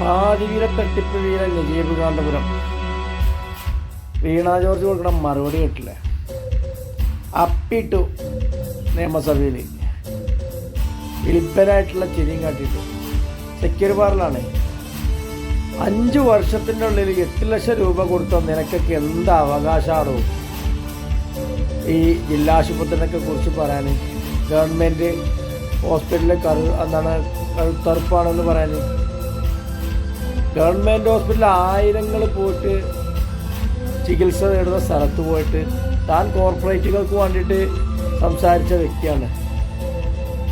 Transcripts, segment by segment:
പാതിവീര തട്ടിപ്പ് വീരൻ നജീബ് കാന്തപുരം വീണ ജോർജ് കൊടുക്കണ മറുപടി കേട്ടില്ല. അപ്പിട്ടു നിയമസഭയിൽ വിളിപ്പനായിട്ടുള്ള ചിരിയും കാട്ടിയിട്ട് സെക്യൂർ ബാറിലാണ് 5 വർഷത്തിൻ്റെ ഉള്ളിൽ 8 ലക്ഷം രൂപ കൊടുത്ത നിനക്കൊക്കെ എന്ത് അവകാശമാണോ ഈ ജില്ലാ ആശുപത്രിനൊക്കെ കുറിച്ച് പറയാൻ? ഗവൺമെൻറ് ഹോസ്പിറ്റലിലെ കഴുത്തറുപ്പാണെന്ന് പറയാൻ. ഗവൺമെൻറ് ഹോസ്പിറ്റലിൽ ആയിരങ്ങൾ പോയിട്ട് ചികിത്സ നേടുന്ന സ്ഥലത്ത് പോയിട്ട് താൻ കോർപ്പറേറ്റുകൾക്ക് വേണ്ടിയിട്ട് സംസാരിച്ച വ്യക്തിയാണ്.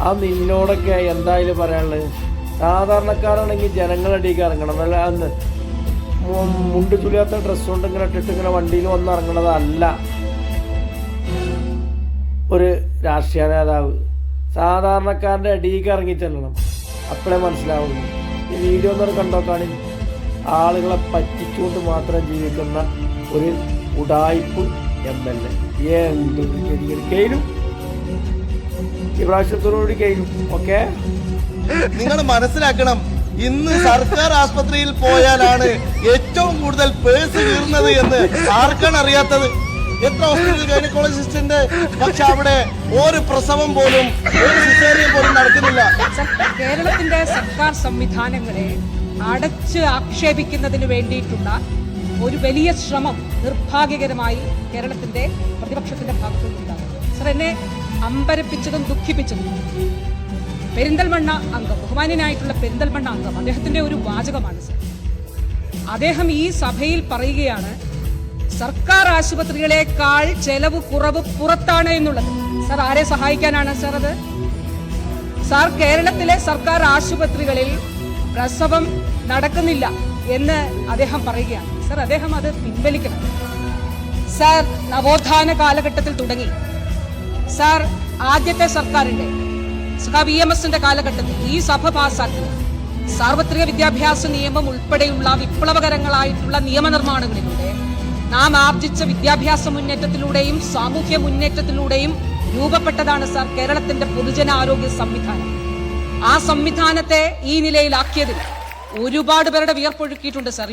ആ നിന്നോടൊക്കെ എന്തായാലും പറയാനുള്ളത്? സാധാരണക്കാരാണെങ്കിൽ ജനങ്ങളടിക്ക് ഇറങ്ങണം. അല്ല അന്ന് മുണ്ട് ചുളിയാത്ത ഡ്രസ്സ് കൊണ്ട് ഇങ്ങനെ ഇട്ടിട്ട് ഇങ്ങനെ വണ്ടിയിൽ വന്ന് ഇറങ്ങണതല്ല ഒരു രാഷ്ട്രീയ നേതാവ്. സാധാരണക്കാരൻ്റെ അടിയിലേക്ക് ഇറങ്ങി ചെല്ലണം. അപ്പോഴേ മനസ്സിലാവുള്ളൂ. ഈ വീഡിയോ ഒന്നും കണ്ടോക്കാണ്. ആളുകളെ പറ്റിച്ചുകൊണ്ട് മാത്രം ജീവിക്കുന്ന ഒരു ഉടായിപ്പ് MLA. കയ്യിലും ഇപ്രാവശ്യത്തോടുകൂടി കയ്യിലും. ഓക്കെ, നിങ്ങൾ മനസ്സിലാക്കണം, ഇന്ന് സർക്കാർ ആശുപത്രിയിൽ പോയാലാണ് ഏറ്റവും കൂടുതൽ പേഴ്സ് കീറുന്നത് എന്ന് ആർക്കാണ് അറിയാത്തത്? എത്ര ഹോസ്പിറ്റൽ ഗൈനക്കോളജിസ്റ്റിന്റെ പക്ഷെ അവിടെ ഒരു പ്രസവം പോലും ഒരു സിസേറിയൻ പോലും നടക്കുന്നില്ല. കേരളത്തിന്റെ സർക്കാർ സംവിധാനങ്ങളെ അടച്ച് ആക്ഷേപിക്കുന്നതിന് വേണ്ടിയിട്ടുള്ള ഒരു വലിയ ശ്രമം നിർഭാഗ്യകരമായി കേരളത്തിന്റെ പ്രതിപക്ഷത്തിന്റെ ഭാഗത്തുനിന്നുണ്ടാകും. സർ, എന്നെ അമ്പരപ്പിച്ചതും ദുഃഖിപ്പിച്ചതും പെരിന്തൽമണ്ണ അംഗം, ബഹുമാന്യനായിട്ടുള്ള പെരിന്തൽമണ്ണ അംഗം, അദ്ദേഹത്തിന്റെ ഒരു വാചകമാണ് സർ. അദ്ദേഹം ഈ സഭയിൽ പറയുകയാണ് സർക്കാർ ആശുപത്രികളെക്കാൾ ചെലവ് കുറവ് പുറത്താണ് എന്നുള്ളത്. സർ, ആരെ സഹായിക്കാനാണ് സർ അത്? സാർ, കേരളത്തിലെ സർക്കാർ ആശുപത്രികളിൽ പ്രസവം നടക്കുന്നില്ല എന്ന് അദ്ദേഹം പറയുകയാണ്. സർ, അദ്ദേഹം അത് പിൻവലിക്കണം. സാർ, നവോത്ഥാന കാലഘട്ടത്തിൽ തുടങ്ങി സാർ ആദ്യത്തെ സർക്കാരിന്റെ VMSന്റെ കാലഘട്ടത്തിൽ ഈ സഭ പാസാക്കിയ സാർവത്രിക വിദ്യാഭ്യാസ നിയമം ഉൾപ്പെടെയുള്ള വിപ്ലവകരങ്ങളായിട്ടുള്ള നിയമനിർമ്മാണങ്ങളിലൂടെ നാം ആർജിച്ച വിദ്യാഭ്യാസ മുന്നേറ്റത്തിലൂടെയും സാമൂഹ്യ മുന്നേറ്റത്തിലൂടെയും രൂപപ്പെട്ടതാണ് സാർ കേരളത്തിന്റെ പൊതുജനാരോഗ്യ സംവിധാനം. ആ സംവിധാനത്തെ ഈ നിലയിലാക്കിയതിൽ ഒരുപാട് പേരുടെ വിയർപ്പൊഴുക്കിയിട്ടുണ്ട് സാർ.